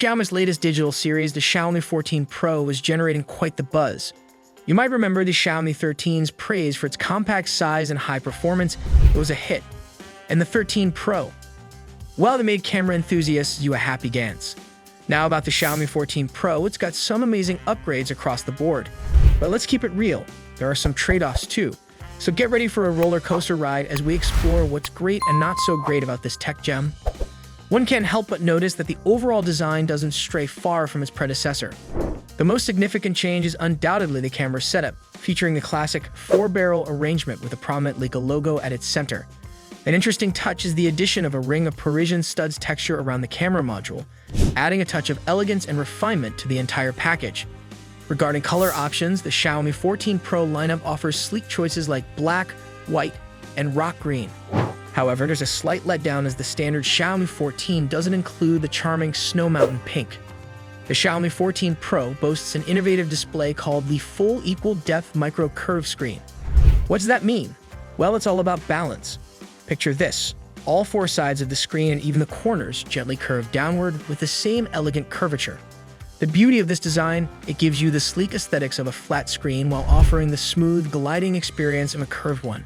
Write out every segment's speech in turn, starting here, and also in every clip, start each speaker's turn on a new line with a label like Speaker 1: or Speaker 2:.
Speaker 1: Xiaomi's latest digital series, the Xiaomi 14 Pro, is generating quite the buzz. You might remember the Xiaomi 13's praise for its compact size and high performance. It was a hit. And the 13 Pro, well, they made camera enthusiasts you a happy Gans. Now about the Xiaomi 14 Pro, it's got some amazing upgrades across the board. But let's keep it real, there are some trade-offs too. So get ready for a roller coaster ride as we explore what's great and not so great about this tech gem. One can't help but notice that the overall design doesn't stray far from its predecessor. The most significant change is undoubtedly the camera setup, featuring the classic 4-barrel arrangement with a prominent Leica logo at its center. An interesting touch is the addition of a ring of Parisian studs texture around the camera module, adding a touch of elegance and refinement to the entire package. Regarding color options, the Xiaomi 14 Pro lineup offers sleek choices like black, white, and rock green. However, there's a slight letdown as the standard Xiaomi 14 doesn't include the charming Snow Mountain Pink. The Xiaomi 14 Pro boasts an innovative display called the Full Equal Depth Micro Curve Screen. What does that mean? Well, it's all about balance. Picture this. All four sides of the screen and even the corners gently curve downward with the same elegant curvature. The beauty of this design, it gives you the sleek aesthetics of a flat screen while offering the smooth, gliding experience of a curved one.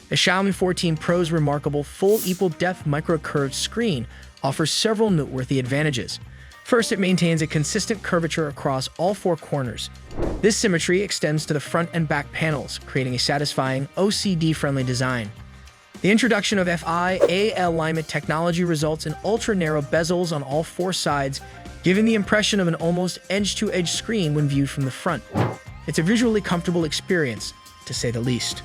Speaker 1: The Xiaomi 14 Pro's remarkable Full Equal Depth Micro Curved Screen offers several noteworthy advantages. First, it maintains a consistent curvature across all four corners. This symmetry extends to the front and back panels, creating a satisfying, OCD-friendly design. The introduction of FIA alignment technology results in ultra-narrow bezels on all four sides, giving the impression of an almost edge-to-edge screen when viewed from the front. It's a visually comfortable experience, to say the least.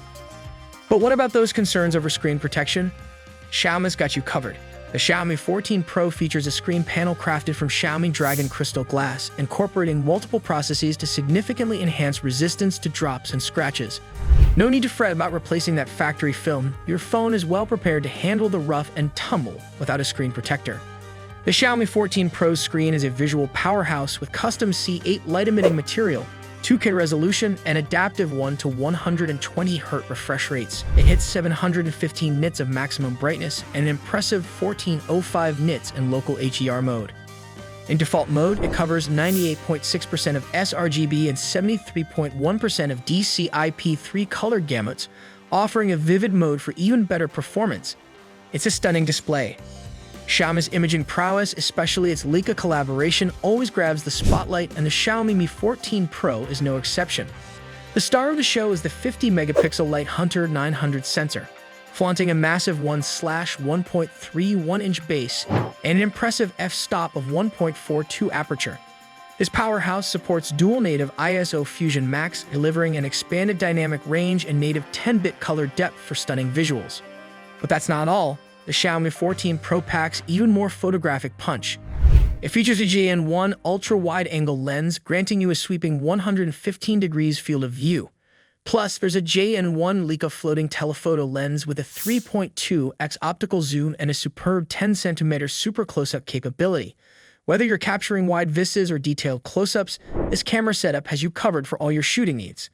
Speaker 1: But what about those concerns over screen protection? Xiaomi's got you covered. The Xiaomi 14 Pro features a screen panel crafted from Xiaomi Dragon Crystal glass, incorporating multiple processes to significantly enhance resistance to drops and scratches. No need to fret about replacing that factory film. Your phone is well prepared to handle the rough and tumble without a screen protector. The Xiaomi 14 Pro's screen is a visual powerhouse with custom C8 light-emitting material, 2K resolution, and adaptive 1 to 120 Hz refresh rates. It hits 715 nits of maximum brightness and an impressive 1405 nits in local HDR mode. In default mode, it covers 98.6% of sRGB and 73.1% of DCI-P3 color gamuts, offering a vivid mode for even better performance. It's a stunning display. Xiaomi's imaging prowess, especially its Leica collaboration, always grabs the spotlight, and the Xiaomi Mi 14 Pro is no exception. The star of the show is the 50-megapixel Light Hunter 900 sensor, flaunting a massive 1/1.31-inch base and an impressive f-stop of 1.42 aperture. This powerhouse supports dual native ISO Fusion Max, delivering an expanded dynamic range and native 10-bit color depth for stunning visuals. But that's not all. The Xiaomi 14 Pro packs even more photographic punch. It features a JN1 ultra-wide-angle lens, granting you a sweeping 115 degrees field of view. Plus, there's a JN1 Leica floating telephoto lens with a 3.2x optical zoom and a superb 10cm super close-up capability. Whether you're capturing wide vistas or detailed close-ups, this camera setup has you covered for all your shooting needs.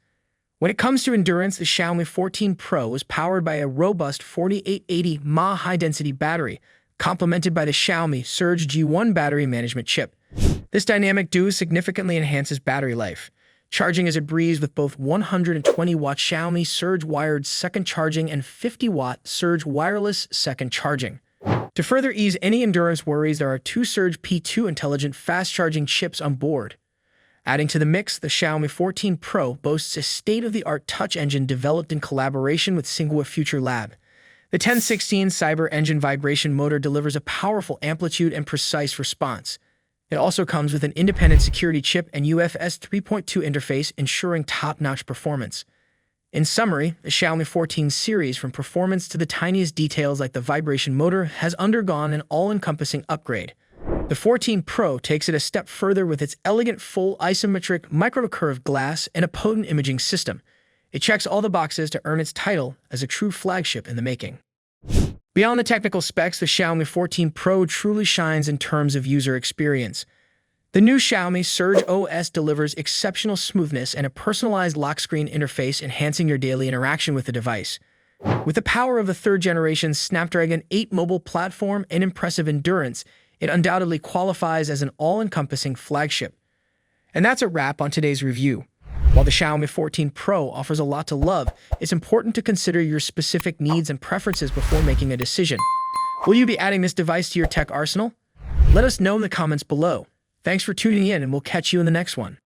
Speaker 1: When it comes to endurance, the Xiaomi 14 Pro is powered by a robust 4880 mAh high-density battery, complemented by the Xiaomi Surge G1 battery management chip. This dynamic duo significantly enhances battery life. Charging is a breeze with both 120-watt Xiaomi Surge wired second charging and 50-watt Surge wireless second charging. To further ease any endurance worries, there are two Surge P2 intelligent fast-charging chips on board. Adding to the mix, the Xiaomi 14 Pro boasts a state-of-the-art touch engine developed in collaboration with Tsinghua Future Lab. The 1016 Cyber Engine vibration motor delivers a powerful amplitude and precise response. It also comes with an independent security chip and UFS 3.2 interface, ensuring top-notch performance. In summary, the Xiaomi 14 series, from performance to the tiniest details like the vibration motor, has undergone an all-encompassing upgrade. The 14 Pro takes it a step further with its elegant full isometric micro-curved glass and a potent imaging system. It checks all the boxes to earn its title as a true flagship in the making. Beyond the technical specs, the Xiaomi 14 Pro truly shines in terms of user experience. The new Xiaomi Surge OS delivers exceptional smoothness and a personalized lock screen interface, enhancing your daily interaction with the device. With the power of the third-generation Snapdragon 8 mobile platform and impressive endurance, it undoubtedly qualifies as an all-encompassing flagship. And that's a wrap on today's review. While the Xiaomi 14 Pro offers a lot to love, it's important to consider your specific needs and preferences before making a decision. Will you be adding this device to your tech arsenal? Let us know in the comments below. Thanks for tuning in, and we'll catch you in the next one.